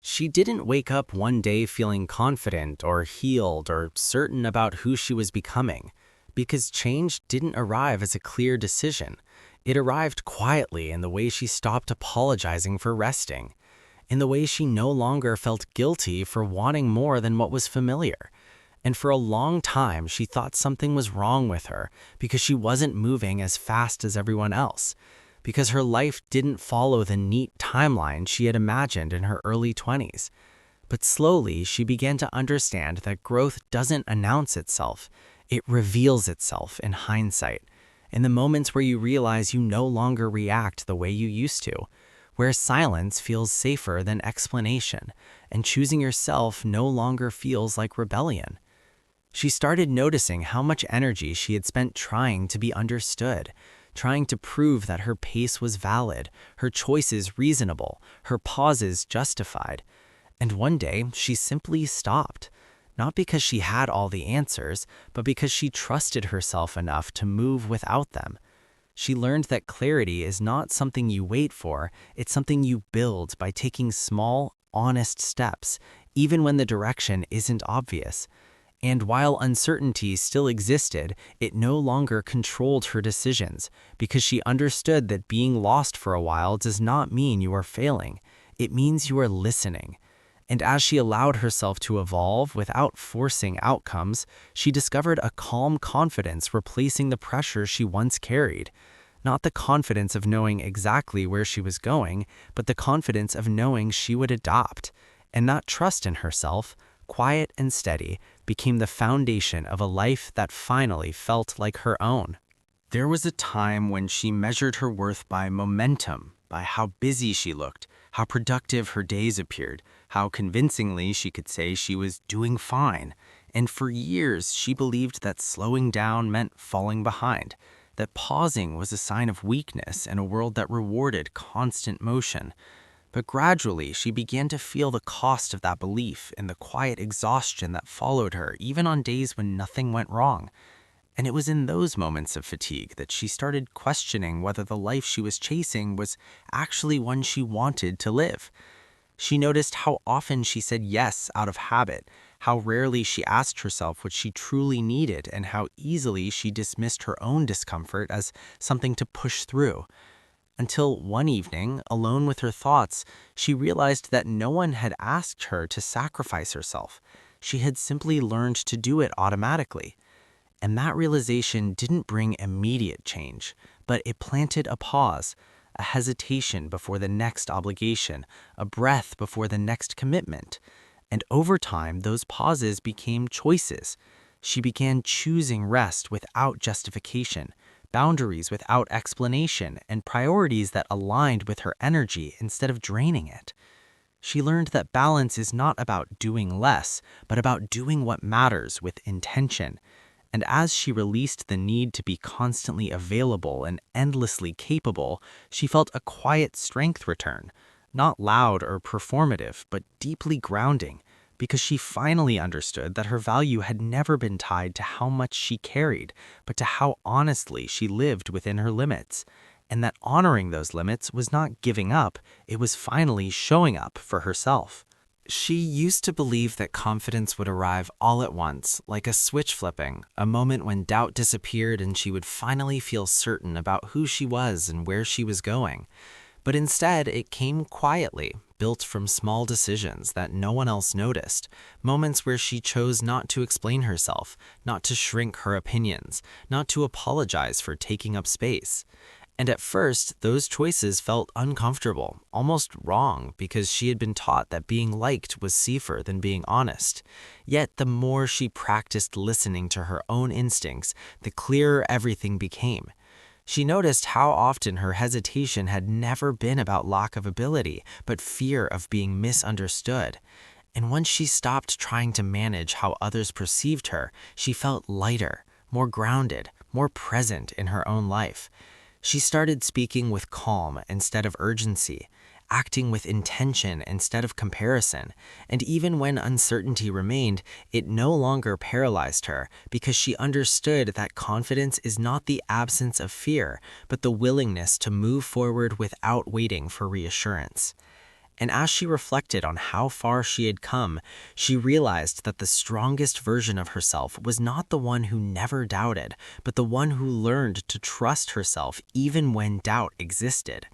She didn't wake up one day feeling confident or healed or certain about who she was becoming, because change didn't arrive as a clear decision. It arrived quietly in the way she stopped apologizing for resting, in the way she no longer felt guilty for wanting more than what was familiar. And for a long time, she thought something was wrong with her because she wasn't moving as fast as everyone else, because her life didn't follow the neat timeline she had imagined in her early 20s. But slowly, she began to understand that growth doesn't announce itself, it reveals itself in hindsight, in the moments where you realize you no longer react the way you used to, where silence feels safer than explanation, and choosing yourself no longer feels like rebellion. She started noticing how much energy she had spent trying to be understood, trying to prove that her pace was valid, her choices reasonable, her pauses justified. And one day, she simply stopped. Not because she had all the answers, but because she trusted herself enough to move without them. She learned that clarity is not something you wait for, it's something you build by taking small, honest steps, even when the direction isn't obvious. And while uncertainty still existed, it no longer controlled her decisions, because she understood that being lost for a while does not mean you are failing. It means you are listening. And as she allowed herself to evolve without forcing outcomes, she discovered a calm confidence replacing the pressure she once carried. Not the confidence of knowing exactly where she was going, but the confidence of knowing she would adopt. And that trust in herself, quiet and steady, became the foundation of a life that finally felt like her own. There was a time when she measured her worth by momentum, by how busy she looked, how productive her days appeared, how convincingly she could say she was doing fine. And for years, she believed that slowing down meant falling behind, that pausing was a sign of weakness in a world that rewarded constant motion. But gradually, she began to feel the cost of that belief in the quiet exhaustion that followed her, even on days when nothing went wrong. And it was in those moments of fatigue that she started questioning whether the life she was chasing was actually one she wanted to live. She noticed how often she said yes out of habit, how rarely she asked herself what she truly needed, and how easily she dismissed her own discomfort as something to push through. Until one evening, alone with her thoughts, she realized that no one had asked her to sacrifice herself. She had simply learned to do it automatically. And that realization didn't bring immediate change, but it planted a pause, a hesitation before the next obligation, a breath before the next commitment. And over time, those pauses became choices. She began choosing rest without justification, boundaries without explanation, and priorities that aligned with her energy instead of draining it. She learned that balance is not about doing less, but about doing what matters with intention. And as she released the need to be constantly available and endlessly capable, she felt a quiet strength return, not loud or performative, but deeply grounding, because she finally understood that her value had never been tied to how much she carried, but to how honestly she lived within her limits, and that honoring those limits was not giving up, it was finally showing up for herself. She used to believe that confidence would arrive all at once, like a switch flipping, a moment when doubt disappeared and she would finally feel certain about who she was and where she was going. But instead, it came quietly, built from small decisions that no one else noticed, moments where she chose not to explain herself, not to shrink her opinions, not to apologize for taking up space. And at first, those choices felt uncomfortable, almost wrong, because she had been taught that being liked was safer than being honest. Yet the more she practiced listening to her own instincts, the clearer everything became. She noticed how often her hesitation had never been about lack of ability, but fear of being misunderstood. And once she stopped trying to manage how others perceived her, she felt lighter, more grounded, more present in her own life. She started speaking with calm instead of urgency, acting with intention instead of comparison, and even when uncertainty remained, it no longer paralyzed her because she understood that confidence is not the absence of fear, but the willingness to move forward without waiting for reassurance. And as she reflected on how far she had come, she realized that the strongest version of herself was not the one who never doubted, but the one who learned to trust herself even when doubt existed.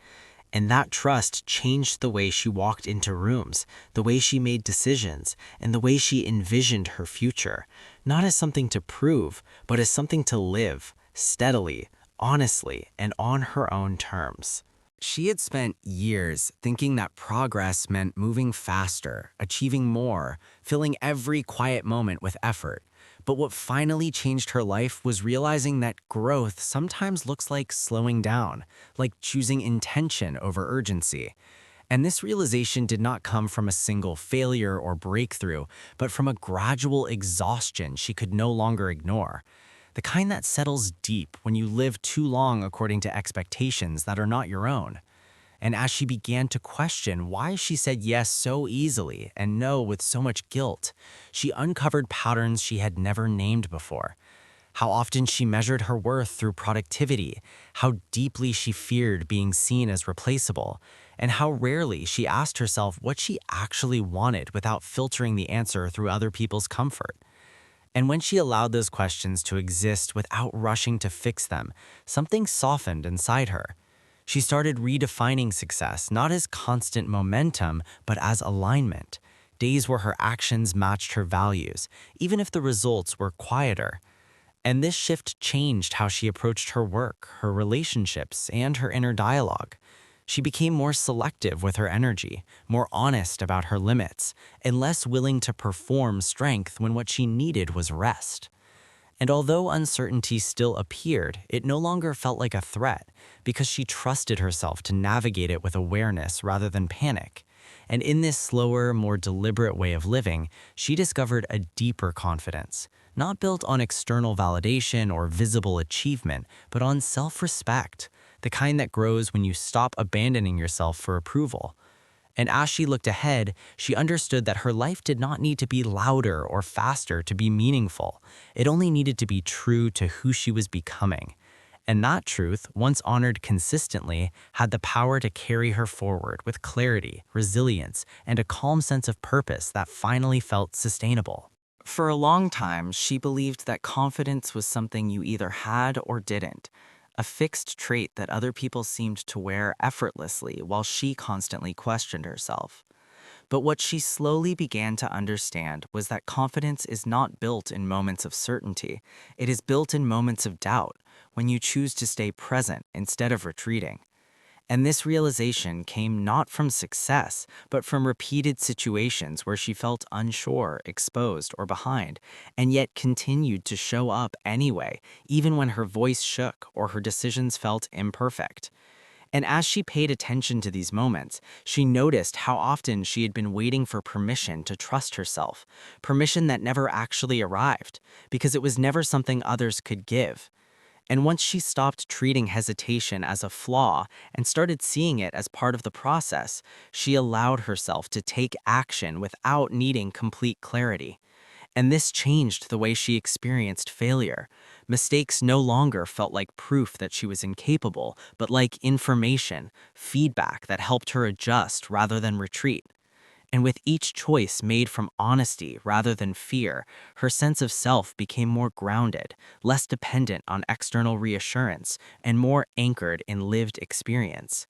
And that trust changed the way she walked into rooms, the way she made decisions, and the way she envisioned her future, not as something to prove, but as something to live, steadily, honestly, and on her own terms. She had spent years thinking that progress meant moving faster, achieving more, filling every quiet moment with effort. But what finally changed her life was realizing that growth sometimes looks like slowing down, like choosing intention over urgency. And this realization did not come from a single failure or breakthrough, but from a gradual exhaustion she could no longer ignore. The kind that settles deep when you live too long according to expectations that are not your own. And as she began to question why she said yes so easily and no with so much guilt, she uncovered patterns she had never named before. How often she measured her worth through productivity, how deeply she feared being seen as replaceable, and how rarely she asked herself what she actually wanted without filtering the answer through other people's comfort. And when she allowed those questions to exist without rushing to fix them, something softened inside her. She started redefining success not as constant momentum, but as alignment. Days where her actions matched her values, even if the results were quieter. And this shift changed how she approached her work, her relationships, and her inner dialogue. She became more selective with her energy, more honest about her limits, and less willing to perform strength when what she needed was rest. And although uncertainty still appeared, it no longer felt like a threat because she trusted herself to navigate it with awareness rather than panic. And in this slower, more deliberate way of living, she discovered a deeper confidence, not built on external validation or visible achievement, but on self-respect, the kind that grows when you stop abandoning yourself for approval. And as she looked ahead, she understood that her life did not need to be louder or faster to be meaningful. It only needed to be true to who she was becoming. And that truth, once honored consistently, had the power to carry her forward with clarity, resilience, and a calm sense of purpose that finally felt sustainable. For a long time, she believed that confidence was something you either had or didn't, a fixed trait that other people seemed to wear effortlessly while she constantly questioned herself. But what she slowly began to understand was that confidence is not built in moments of certainty. It is built in moments of doubt, when you choose to stay present instead of retreating. And this realization came not from success, but from repeated situations where she felt unsure, exposed, or behind, and yet continued to show up anyway, even when her voice shook or her decisions felt imperfect. And as she paid attention to these moments, she noticed how often she had been waiting for permission to trust herself, permission that never actually arrived, because it was never something others could give. And once she stopped treating hesitation as a flaw and started seeing it as part of the process, she allowed herself to take action without needing complete clarity. And this changed the way she experienced failure. Mistakes no longer felt like proof that she was incapable, but like information, feedback that helped her adjust rather than retreat. And with each choice made from honesty rather than fear, her sense of self became more grounded, less dependent on external reassurance, and more anchored in lived experience.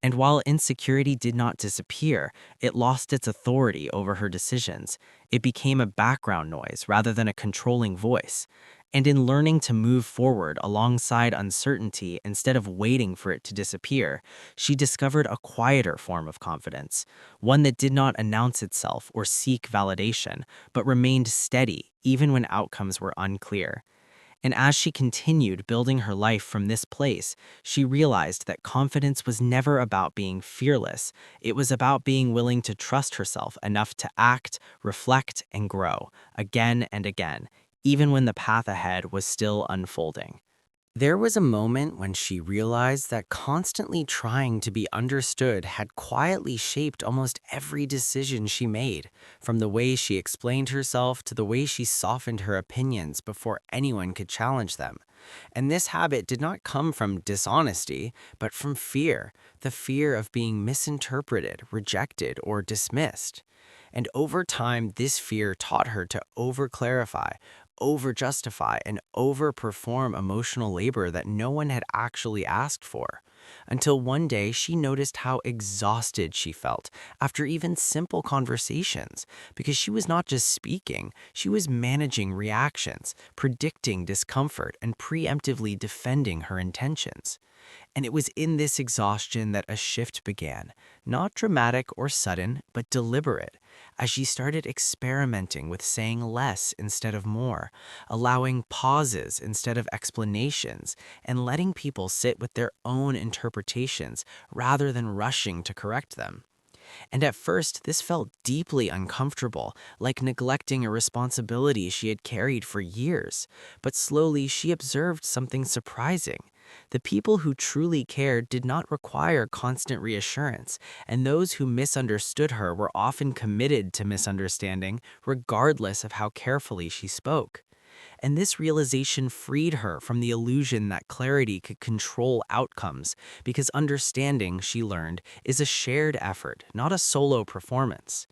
And while insecurity did not disappear, it lost its authority over her decisions. It became a background noise rather than a controlling voice. And in learning to move forward alongside uncertainty instead of waiting for it to disappear, she discovered a quieter form of confidence, one that did not announce itself or seek validation, but remained steady even when outcomes were unclear. And as she continued building her life from this place, she realized that confidence was never about being fearless. It was about being willing to trust herself enough to act, reflect, and grow again and again, even when the path ahead was still unfolding. There was a moment when she realized that constantly trying to be understood had quietly shaped almost every decision she made, from the way she explained herself to the way she softened her opinions before anyone could challenge them. And this habit did not come from dishonesty, but from fear, the fear of being misinterpreted, rejected, or dismissed. And over time, this fear taught her to over-clarify, over-justify, and over-perform emotional labor that no one had actually asked for. Until one day, she noticed how exhausted she felt after even simple conversations, because she was not just speaking, she was managing reactions, predicting discomfort, and preemptively defending her intentions. And it was in this exhaustion that a shift began, not dramatic or sudden, but deliberate, as she started experimenting with saying less instead of more, allowing pauses instead of explanations, and letting people sit with their own interpretations rather than rushing to correct them. And at first, this felt deeply uncomfortable, like neglecting a responsibility she had carried for years. But slowly, she observed something surprising. The people who truly cared did not require constant reassurance, and those who misunderstood her were often committed to misunderstanding, regardless of how carefully she spoke. And this realization freed her from the illusion that clarity could control outcomes, because understanding, she learned, is a shared effort, not a solo performance.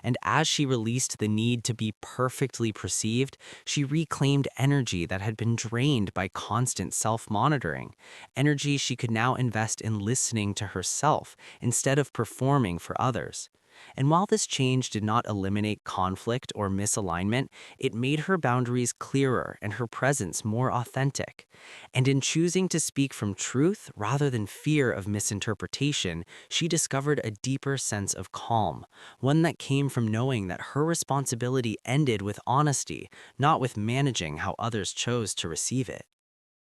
And as she released the need to be perfectly perceived, she reclaimed energy that had been drained by constant self-monitoring, energy she could now invest in listening to herself instead of performing for others. And while this change did not eliminate conflict or misalignment, it made her boundaries clearer and her presence more authentic. And in choosing to speak from truth rather than fear of misinterpretation, she discovered a deeper sense of calm, one that came from knowing that her responsibility ended with honesty, not with managing how others chose to receive it.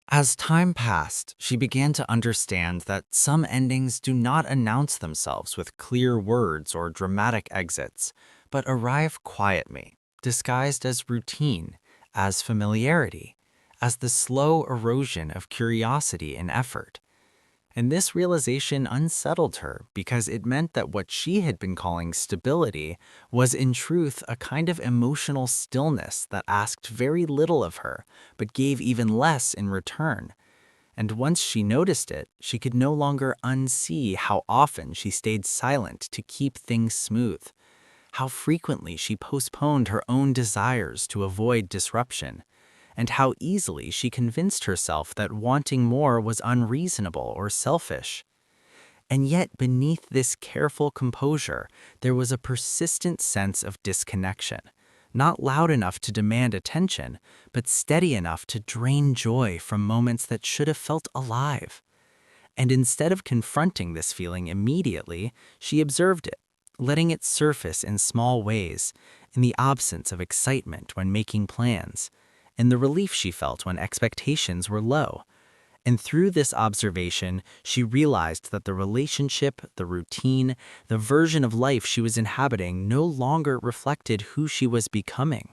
As time passed, she began to understand that some endings do not announce themselves with clear words or dramatic exits, but arrive quietly, disguised as routine, as familiarity, as the slow erosion of curiosity and effort. And this realization unsettled her because it meant that what she had been calling stability was in truth a kind of emotional stillness that asked very little of her, but gave even less in return. And once she noticed it, she could no longer unsee how often she stayed silent to keep things smooth, how frequently she postponed her own desires to avoid disruption, and how easily she convinced herself that wanting more was unreasonable or selfish. And yet, beneath this careful composure, there was a persistent sense of disconnection, not loud enough to demand attention, but steady enough to drain joy from moments that should have felt alive. And instead of confronting this feeling immediately, she observed it, letting it surface in small ways, in the absence of excitement when making plans, in the relief she felt when expectations were low. And through this observation, she realized that the relationship, the routine, the version of life she was inhabiting no longer reflected who she was becoming.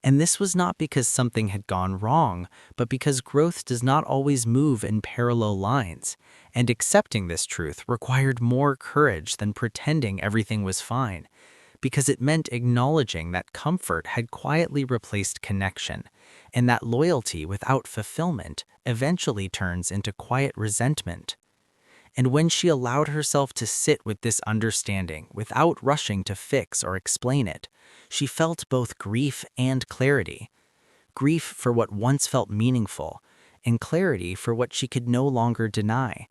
And this was not because something had gone wrong, but because growth does not always move in parallel lines, and accepting this truth required more courage than pretending everything was fine, because it meant acknowledging that comfort had quietly replaced connection, and that loyalty without fulfillment eventually turns into quiet resentment. And when she allowed herself to sit with this understanding without rushing to fix or explain it, she felt both grief and clarity. Grief for what once felt meaningful, and clarity for what she could no longer deny.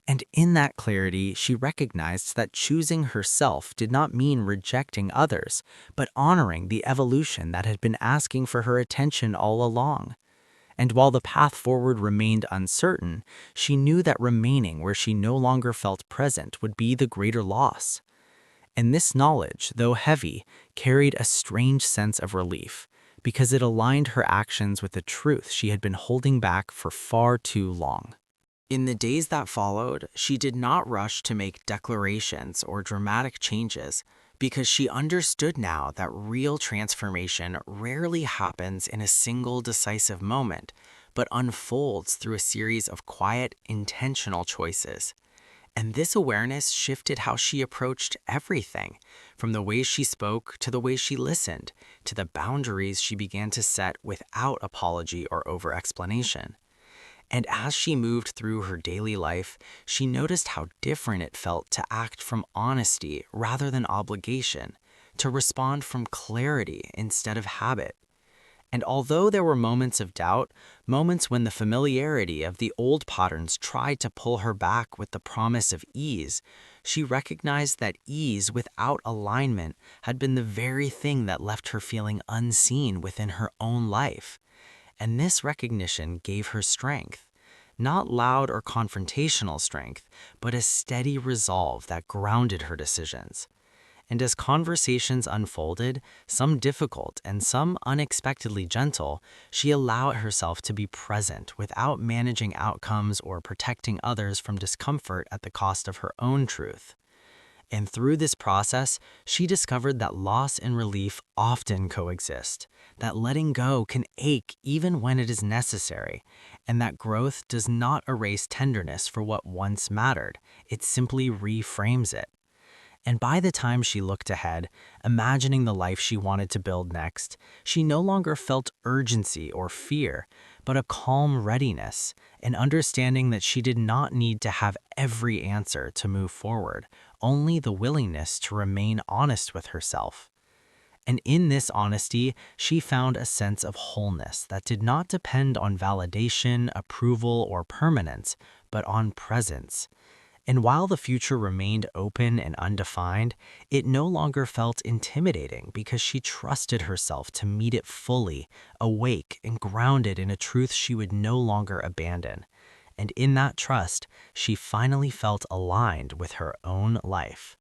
And in that clarity, she recognized that choosing herself did not mean rejecting others, but honoring the evolution that had been asking for her attention all along. And while the path forward remained uncertain, she knew that remaining where she no longer felt present would be the greater loss. And this knowledge, though heavy, carried a strange sense of relief, because it aligned her actions with the truth she had been holding back for far too long. In the days that followed, she did not rush to make declarations or dramatic changes, because she understood now that real transformation rarely happens in a single decisive moment, but unfolds through a series of quiet, intentional choices. And this awareness shifted how she approached everything, from the way she spoke to the way she listened, to the boundaries she began to set without apology or over-explanation. And as she moved through her daily life, she noticed how different it felt to act from honesty rather than obligation, to respond from clarity instead of habit. And although there were moments of doubt, moments when the familiarity of the old patterns tried to pull her back with the promise of ease, she recognized that ease without alignment had been the very thing that left her feeling unseen within her own life. And this recognition gave her strength. Not loud or confrontational strength, but a steady resolve that grounded her decisions. And as conversations unfolded, some difficult and some unexpectedly gentle, she allowed herself to be present without managing outcomes or protecting others from discomfort at the cost of her own truth. And through this process, she discovered that loss and relief often coexist, that letting go can ache even when it is necessary, and that growth does not erase tenderness for what once mattered, it simply reframes it. And by the time she looked ahead, imagining the life she wanted to build next, she no longer felt urgency or fear, but a calm readiness, an understanding that she did not need to have every answer to move forward, only the willingness to remain honest with herself. And in this honesty, she found a sense of wholeness that did not depend on validation, approval, or permanence, but on presence. And while the future remained open and undefined, it no longer felt intimidating because she trusted herself to meet it fully, awake and grounded in a truth she would no longer abandon. And in that trust, she finally felt aligned with her own life.